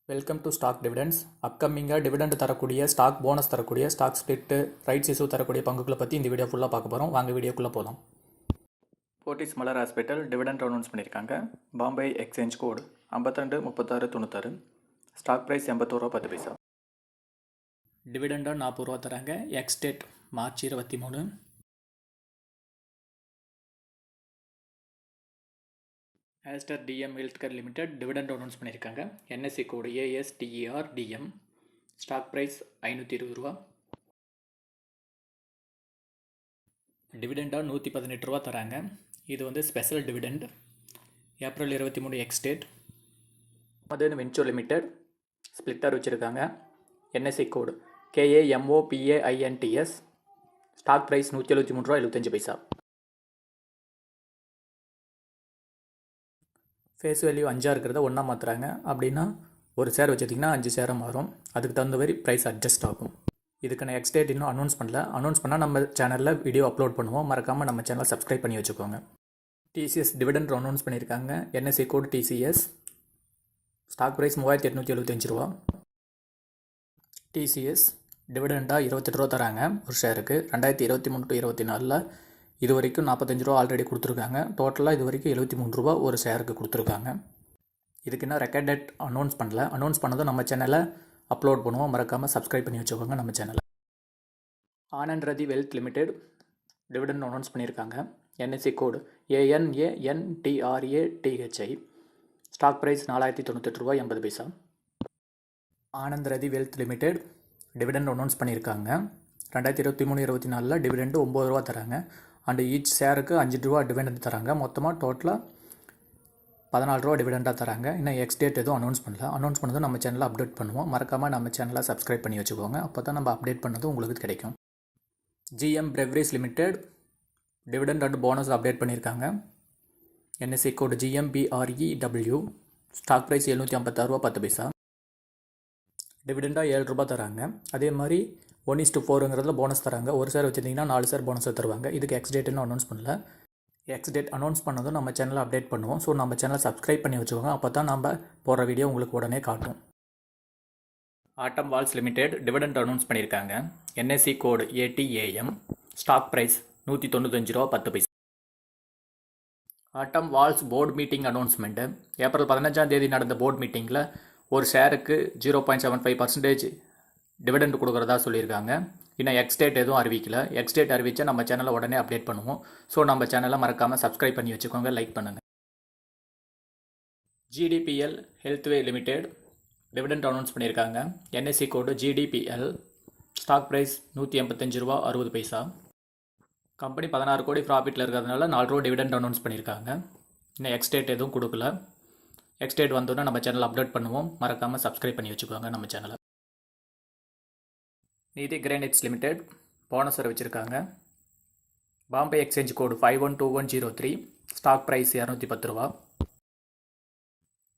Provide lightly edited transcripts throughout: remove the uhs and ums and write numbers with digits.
Welcome to stock dividends. அப்கமிங்காக dividend தரக்கூடிய stock bonus தரக்கூடிய ஸ்டாக் ஸ்பிளிட்டு ரைட்ஸ் இஷ்யூ தரக்கூடிய பங்குகளை பற்றி இந்த வீடியோ ஃபுல்லாக பார்க்க போகிறோம். வாங்க வீடியோக்குள்ளே போகலாம். Fortis Malar hospital dividend announce பண்ணியிருக்காங்க. Bombay exchange code 523696. Stock price 81 ரூபா 10 பைசா. டிவிடெண்டாக 40 ரூபா தராங்க. Ex date March 23. Aster DM healthcare limited dividend announce பண்ணியிருக்காங்க. NSC code ASTERDM. Stock price 520 ரூபா. டிவிடெண்டாக 118 ரூபா தராங்க. இது special dividend. April 23 ex date. Madan venture limited ஸ்பிளிட்டர் வச்சுருக்காங்க. NSE code KAMOPAINTS. Stock price 173 ரூபா 75 பைசா. ஃபேஸ் வேல்யூ 5 இருக்கிறத 1 மாற்றுறாங்க. அப்படின்னா ஒரு ஷேர் வச்சுட்டிங்கன்னா 5 ஷேராக மாறும். அதுக்கு தகுந்த மாதிரி ப்ரைஸ் அட்ஜஸ்ட் ஆகும். இதுக்கான எக்ஸ் டேட் இன்னும் அனௌன்ஸ் பண்ணல. அனௌன்ஸ் பண்ணால் நம்ம சேனலில் வீடியோ அப்லோட் பண்ணுவோம். மறக்காமல் நம்ம சேனலை சப்ஸ்கிரைப் பண்ணி வச்சுக்கோங்க. TCS டிவிடெண்ட் அனௌன்ஸ் பண்ணியிருக்காங்க. என்எஸ்சி கோடு TCS. ஸ்டாக் ப்ரைஸ் 3875 ரூபா. TCS டிவிடெண்டாக 28 ரூபா தராங்க ஒரு ஷேருக்கு. 2023 to 24 இது வரைக்கும் 45 ரூபா ஆல்ரெடி கொடுத்துருக்காங்க. டோட்டலாக இது வரைக்கும் 73 ரூபா ஒரு ஷேருக்கு கொடுத்துருக்காங்க. இதுக்கு இன்னும் ரெக்கார்ட் டேட் அனௌன்ஸ் பண்ணல. அனௌன்ஸ் பண்ணதும் நம்ம சேனலை அப்லோட் பண்ணுவோம். மறக்காமல் சப்ஸ்கிரைப் பண்ணி வச்சுக்கோங்க நம்ம சேனலை. ஆனந்த் ரதி வெல்த் லிமிடெட் டிவிடெண்ட் அனௌன்ஸ் பண்ணியிருக்காங்க. என்எஸ்சி கோடு ANANTRATHI. ஸ்டாக் ப்ரைஸ் 4098 ரூபா 80 பைசா. ஆனந்த் ரதி வெல்த் லிமிடெட் டிவிடெண்ட் அனௌன்ஸ் பண்ணியிருக்காங்க. 2023-24 டிவிடெண்டு 9 ரூபா தராங்க. அண்டு ஈச் ஷேருக்கு 5 ரூபா டிவிடெண்ட் தராங்க. மொத்தமாக டோட்டலாக 14 ரூபா டிவிடெண்டாக தராங்க. இன்னும் எக்ஸ் டேட் எதுவும் அனௌன்ஸ் பண்ணல. அனௌன்ஸ் பண்ணதும் நம்ம சேனலில் அப்டேட் பண்ணுவோம். மறக்காமல் நம்ம சேனலை சப்ஸ்கிரைப் பண்ணி வச்சுக்கோங்க. அப்போ தான் நம்ம அப்டேட் பண்ணதும் உங்களுக்கு கிடைக்கும். GM Breweries limited dividend and bonus update பண்ணியிருக்காங்க. என்எஸ்சி கோடு GMBREW. ஸ்டாக் ப்ரைஸ் 756 ரூபா 10 பைசா. டிவிடெண்டாக 7 ரூபா தராங்க. அதே மாதிரி 1:4 போனஸ் தராங்க. ஒரு ஷேர் வச்சுருந்தீங்கன்னா 4 ஷேர் போனஸ் தருவாங்க. இதுக்கு எக்ஸ் டேட்னு அனௌன்ஸ் பண்ணல. எக்ஸ் டேட் அனௌன்ஸ் பண்ணதும் நம்ம சேனலில் அப்டேட் பண்ணுவோம். ஸோ நம்ம சேனலை சப்ஸ்கிரைப் பண்ணி வச்சுக்கோங்க. அப்போ தான் நம்ம போடுற வீடியோ உங்களுக்கு உடனே காட்டும். Atam valves limited dividend announce பண்ணியிருக்காங்க. NSC code ATAM. Stock price 195 ரூபா 10 பைசா. Atam valves board meeting announcement. April 15 நடந்த போர்டு மீட்டிங்கில் ஒரு ஷேருக்கு 0.75% டிவிடெண்ட் கொடுக்குறதா சொல்லியிருக்காங்க. இன்னும் எக்ஸ் டேட் எதுவும் அறிவிக்கல. எக்ஸ் டேட் அறிவிச்சா நம்ம சேனலை உடனே அப்டேட் பண்ணுவோம். ஸோ நம்ம சேனலை மறக்காமல் சப்ஸ்கிரைப் பண்ணி வச்சுக்கோங்க. லைக் பண்ணுங்கள். GDPL ஹெல்த்வே லிமிடெட் டிவிடெண்ட் அனௌன்ஸ் பண்ணியிருக்காங்க. என்எஸ்சி கோடு GDPL. ஸ்டாக் ப்ரைஸ் 185 ரூபா 60 பைசா. கம்பெனி 16 கோடி ப்ராஃபிட்டில் இருக்கிறதுனால 4 ரூபா டிவிடெண்ட் அனௌன்ஸ் பண்ணியிருக்காங்க. இன்னும் எக்ஸ் டேட் எதுவும் கொடுக்கல. எக்ஸ் டேட் வந்தோன்னா நம்ம சேனல் அப்டேட் பண்ணுவோம். மறக்காமல் சப்ஸ்கிரைப் பண்ணி வச்சுக்கோங்க நம்ம சேனலை. நீதி கிரானைட்ஸ் லிமிடெட் போனஸ் வச்சுருக்காங்க. பாம்பே எக்ஸ்சேஞ்ச் கோடு 512103. ஸ்டாக் ப்ரைஸ் 210 ரூபா.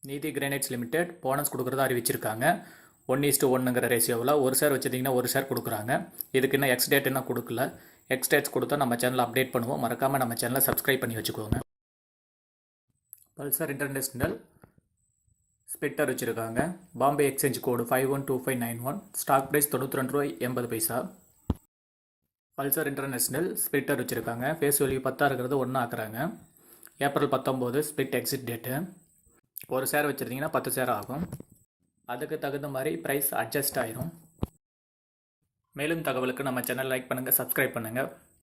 நீதி கிரானைட்ஸ் லிமிடெட் போனஸ் கொடுக்குறதா அறிவிச்சிருக்காங்க. 1:1 ரேஷியோவில் ஒரு ஷேர் வச்சுருந்தீங்கன்னா ஒரு ஷேர் கொடுக்குறாங்க. இதுக்கு இன்னும் எக்ஸ் டேட் என்ன கொடுக்கல. எக்ஸ் டேட்ஸ் கொடுத்தா நம்ம சேனலை அப்டேட் பண்ணுவோம். மறக்காமல் நம்ம சேனலை சப்ஸ்கிரைப் பண்ணி வச்சுக்கோங்க. பல்சர் இன்டர்நேஷ்னல் ஸ்பிளிட்டர் வச்சுருக்காங்க. Bombay exchange code 512591. Stock price 92 ரூபாய் 80 பைசா. பல்சர் இன்டர்நேஷ்னல் ஸ்பிளிட்டர் வச்சுருக்காங்க. ஃபேஸ் வேல்யூ 10 இருக்கிறது 1 ஆக்குறாங்க. April 19 split exit date. ஒரு ஷேர் வச்சுருந்தீங்கன்னா 10 ஷேர் ஆகும். அதுக்கு தகுந்த மாதிரி ப்ரைஸ் அட்ஜஸ்ட் ஆயிரும். மேலும் தகவலுக்கு நம்ம சேனல் லைக் பண்ணுங்கள், சப்ஸ்கிரைப் பண்ணுங்கள்.